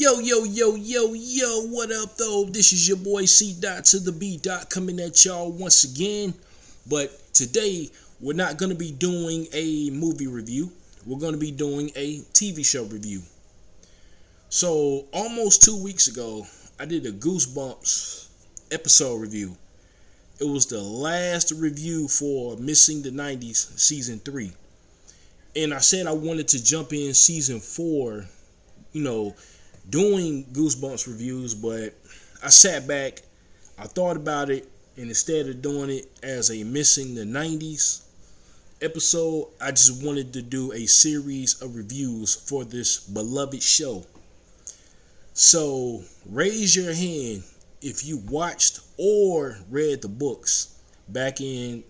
Yo, what up though? This is your boy C. Dot to the B. Dot coming at y'all once again. But today, we're not going to be doing a movie review. We're going to be doing a TV show review. So, almost 2 weeks ago, I did a Goosebumps episode review. It was the last review for Missing the 90s Season 3. And I said I wanted to jump in Season 4, doing Goosebumps reviews, but I sat back, I thought about it, and instead of doing it as a Missing the 90s episode, I just wanted to do a series of reviews for this beloved show. So, raise your hand if you watched or read the books back in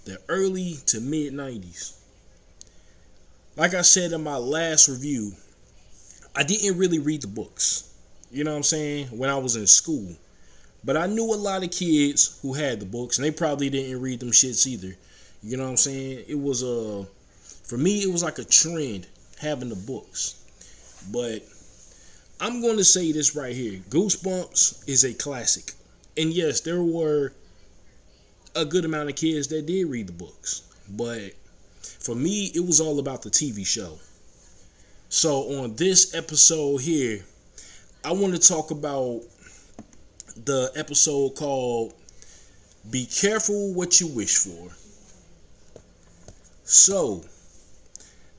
the early to mid 90s. Like I said in my last review, I didn't really read the books, you know what I'm saying, when I was in school. But I knew a lot of kids who had the books, and they probably didn't read them shits either. You know what I'm saying? It was for me, it was like a trend having the books. But I'm going to say this right here. Goosebumps is a classic. And yes, there were a good amount of kids that did read the books. But for me, it was all about the TV show. So on this episode here, I want to talk about the episode called Be Careful What You Wish For. So,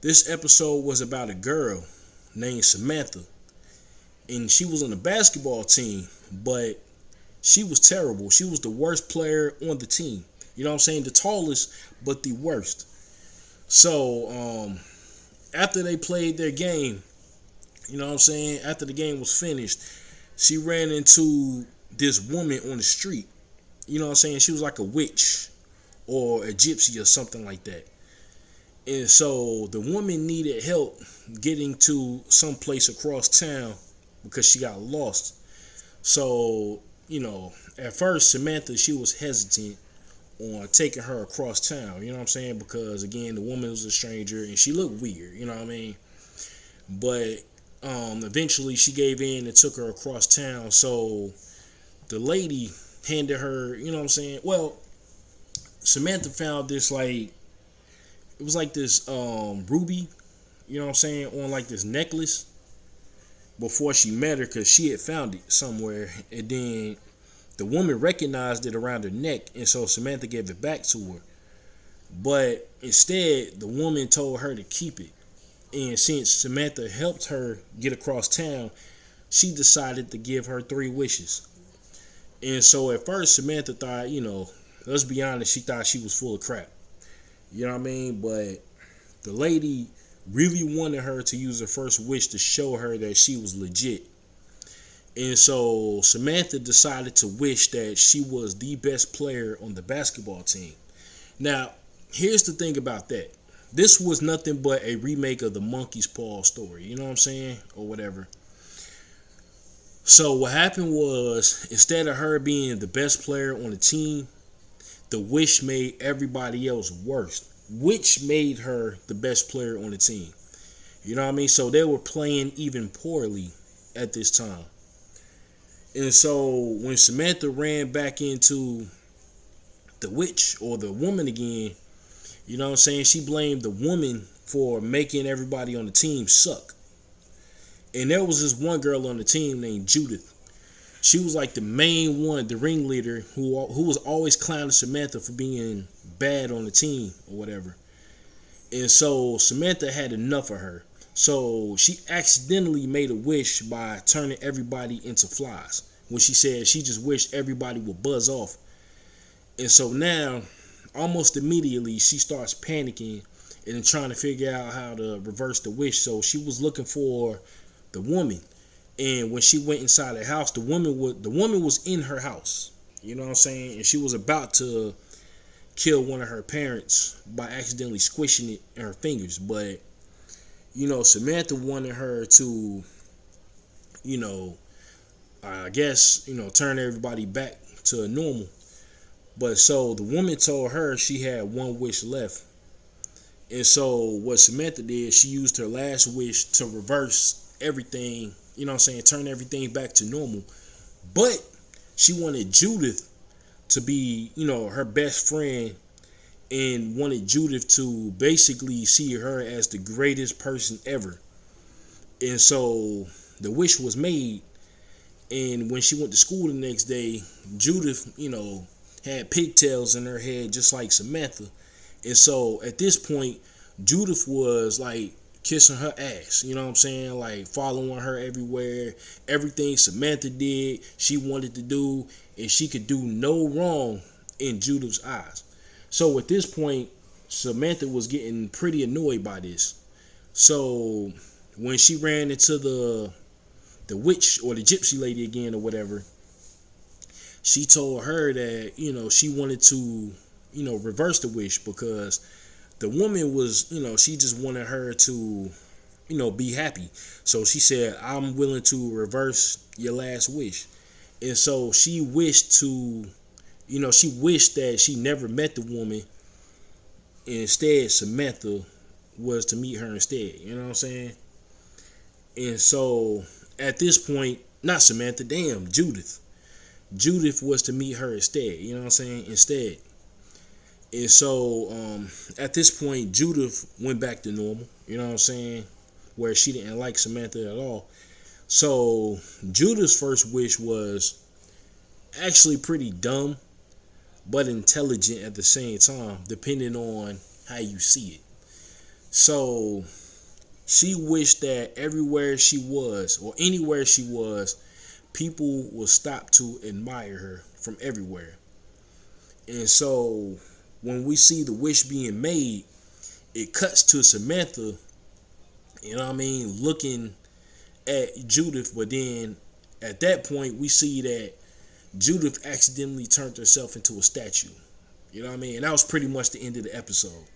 this episode was about a girl named Samantha. And she was on the basketball team, but she was terrible. She was the worst player on the team. You know what I'm saying? The tallest, but the worst. So, after they played their game, you know what I'm saying? After the game was finished, she ran into this woman on the street. You know what I'm saying? She was like a witch or a gypsy or something like that. And so the woman needed help getting to some place across town because she got lost. So, at first Samantha, she was hesitant on taking her across town, you know what I'm saying? Because again, the woman was a stranger and she looked weird, you know what I mean? But eventually she gave in and took her across town. So the lady handed her, you know what I'm saying? Well, Samantha found this it was like this ruby, you know what I'm saying, on like this necklace before she met her, because she had found it somewhere, and then the woman recognized it around her neck, and so Samantha gave it back to her. But instead, the woman told her to keep it. And since Samantha helped her get across town, she decided to give her 3 wishes. And so at first, Samantha thought, let's be honest, she thought she was full of crap. You know what I mean? But the lady really wanted her to use her first wish to show her that she was legit. And so Samantha decided to wish that she was the best player on the basketball team. Now, here's the thing about that. This was nothing but a remake of the Monkey's Paw story, you know what I'm saying? Or whatever. So what happened was, instead of her being the best player on the team, the wish made everybody else worse, which made her the best player on the team. You know what I mean? So they were playing even poorly at this time. And so when Samantha ran back into the witch or the woman again, you know what I'm saying, she blamed the woman for making everybody on the team suck. And there was this one girl on the team named Judith. She was like the main one, the ringleader, who was always clowning Samantha for being bad on the team or whatever. And so Samantha had enough of her. So she accidentally made a wish by turning everybody into flies, when she said she just wished everybody would buzz off. And so now, almost immediately, she starts panicking and trying to figure out how to reverse the wish. So she was looking for the woman. And when she went inside the house, the woman was in her house. You know what I'm saying? And she was about to kill one of her parents by accidentally squishing it in her fingers. But, Samantha wanted her to, I guess, turn everybody back to normal. But so the woman told her she had one wish left. And so what Samantha did, she used her last wish to reverse everything you know what I'm saying, turn everything back to normal. But she wanted Judith to be, her best friend, and wanted Judith to basically see her as the greatest person ever. And so the wish was made. And when she went to school the next day, Judith, had pigtails in her head just like Samantha. And so at this point, Judith was like kissing her ass, you know what I'm saying? Like following her everywhere. Everything Samantha did, she wanted to do, and she could do no wrong in Judith's eyes. So at this point, Samantha was getting pretty annoyed by this. So when she ran into the witch or the gypsy lady again or whatever, she told her that, she wanted to, reverse the wish, because the woman was, she just wanted her to, be happy. So she said, I'm willing to reverse your last wish. And so she wished that she never met the woman. Instead, Samantha was to meet her instead. You know what I'm saying? And so at this point, not Samantha, damn, Judith. Judith was to meet her instead. You know what I'm saying? Instead. And so at this point, Judith went back to normal. You know what I'm saying? Where she didn't like Samantha at all. So Judith's first wish was actually pretty dumb, but intelligent at the same time, depending on how you see it. So she wished that everywhere she was, or anywhere she was, people would stop to admire her from everywhere. And so when we see the wish being made, it cuts to Samantha, looking at Judith. But then at that point, we see that Judith accidentally turned herself into a statue. You know what I mean? And that was pretty much the end of the episode.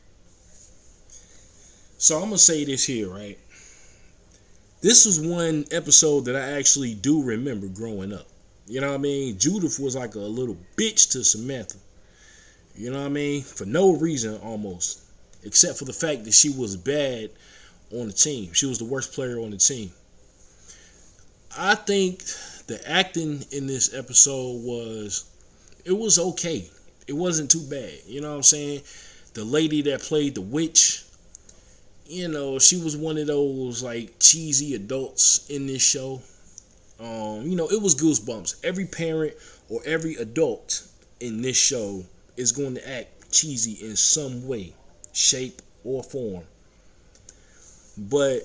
So I'm going to say this here, right? This was one episode that I actually do remember growing up. You know what I mean? Judith was like a little bitch to Samantha. You know what I mean? For no reason almost. Except for the fact that she was bad on the team. She was the worst player on the team. I think the acting in this episode was okay. It wasn't too bad. You know what I'm saying? The lady that played the witch, she was one of those like cheesy adults in this show. It was Goosebumps. Every parent or every adult in this show is going to act cheesy in some way, shape, or form. But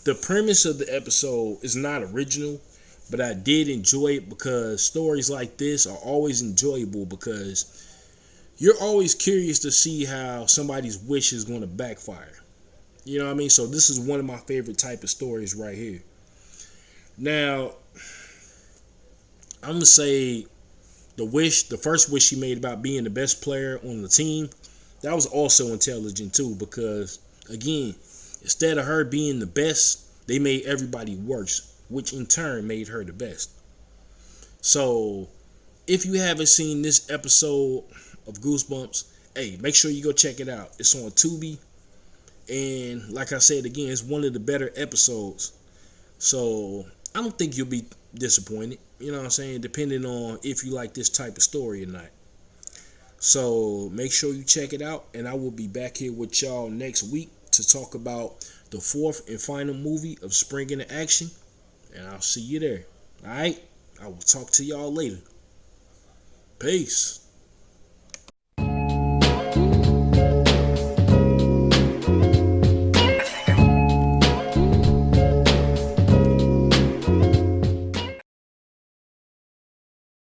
the premise of the episode is not original, but I did enjoy it because stories like this are always enjoyable, because you're always curious to see how somebody's wish is going to backfire. You know what I mean? So this is one of my favorite type of stories right here. Now, I'm going to say the first wish she made about being the best player on the team, that was also intelligent too, because again, instead of her being the best, they made everybody worse, which in turn made her the best. So if you haven't seen this episode of Goosebumps, hey, make sure you go check it out. It's on Tubi. And like I said again, it's one of the better episodes. So I don't think you'll be disappointed. You know what I'm saying? Depending on if you like this type of story or not. So make sure you check it out. And I will be back here with y'all next week to talk about the fourth and final movie of Spring Into Action. And I'll see you there. Alright? I will talk to y'all later. Peace.